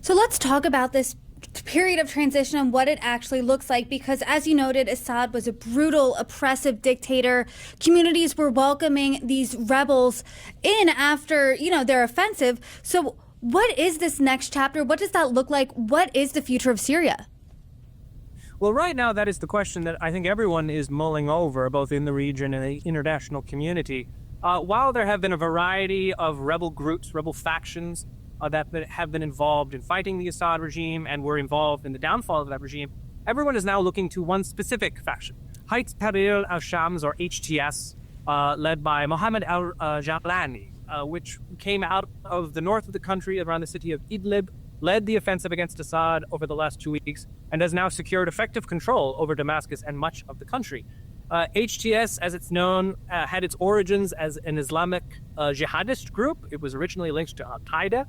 So let's talk about this period of transition and what it actually looks like, because as you noted, Assad was a brutal, oppressive dictator. Communities were welcoming these rebels in after, their offensive. So what is this next chapter? What does that look like? What is the future of Syria? Well, right now, that is the question that I think everyone is mulling over, both in the region and the international community. While there have been a variety of rebel groups, rebel factions that have been involved in fighting the Assad regime and were involved in the downfall of that regime, everyone is now looking to one specific faction, Hayat Tahrir al-Shams, or HTS, led by Mohammad al-Jolani, which came out of the north of the country around the city of Idlib, led the offensive against Assad over the last 2 weeks, and has now secured effective control over Damascus and much of the country. HTS, as it's known, had its origins as an Islamic jihadist group. It was originally linked to al-Qaeda.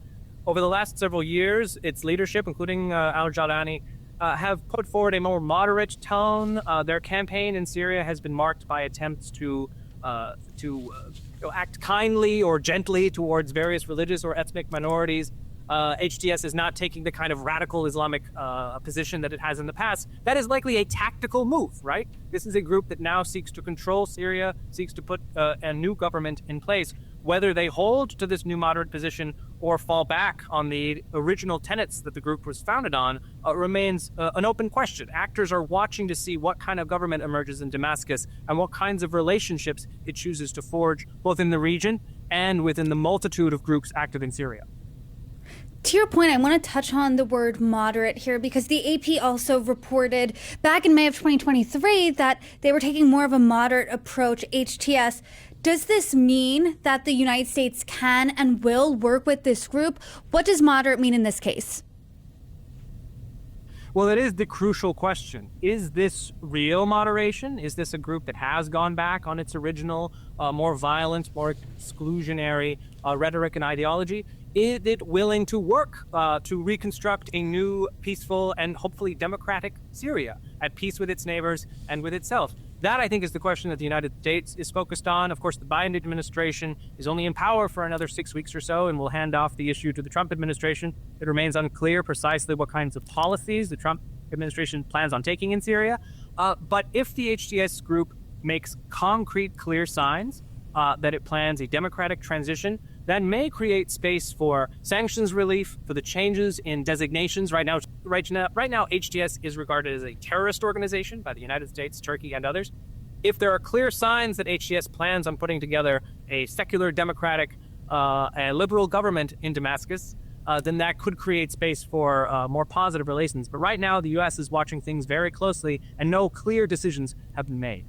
Over the last several years, its leadership, including al-Jolani, have put forward a more moderate tone. Their campaign in Syria has been marked by attempts to act kindly or gently towards various religious or ethnic minorities. HTS is not taking the kind of radical Islamic position that it has in the past. That is likely a tactical move, right? This is a group that now seeks to control Syria, seeks to put a new government in place. Whether they hold to this new moderate position or fall back on the original tenets that the group was founded on remains an open question. Actors are watching to see what kind of government emerges in Damascus and what kinds of relationships it chooses to forge, both in the region and within the multitude of groups active in Syria. To your point, I want to touch on the word moderate here, because the AP also reported back in May of 2023 that they were taking more of a moderate approach, HTS. Does this mean that the United States can and will work with this group? What does moderate mean in this case? Well, it is the crucial question. Is this real moderation? Is this a group that has gone back on its original, more violent, more exclusionary rhetoric and ideology? Is it willing to work to reconstruct a new, peaceful, and hopefully democratic Syria at peace with its neighbors and with itself? That, I think, is the question that the United States is focused on. Of course, the Biden administration is only in power for another 6 weeks or so and will hand off the issue to the Trump administration. It remains unclear precisely what kinds of policies the Trump administration plans on taking in Syria. But if the HTS group makes concrete, clear signs that it plans a democratic transition, that may create space for sanctions relief, for the changes in designations. Right now, HTS is regarded as a terrorist organization by the United States, Turkey, and others. If there are clear signs that HTS plans on putting together a secular, democratic, and liberal government in Damascus, then that could create space for more positive relations. But right now, the U.S. is watching things very closely, and no clear decisions have been made.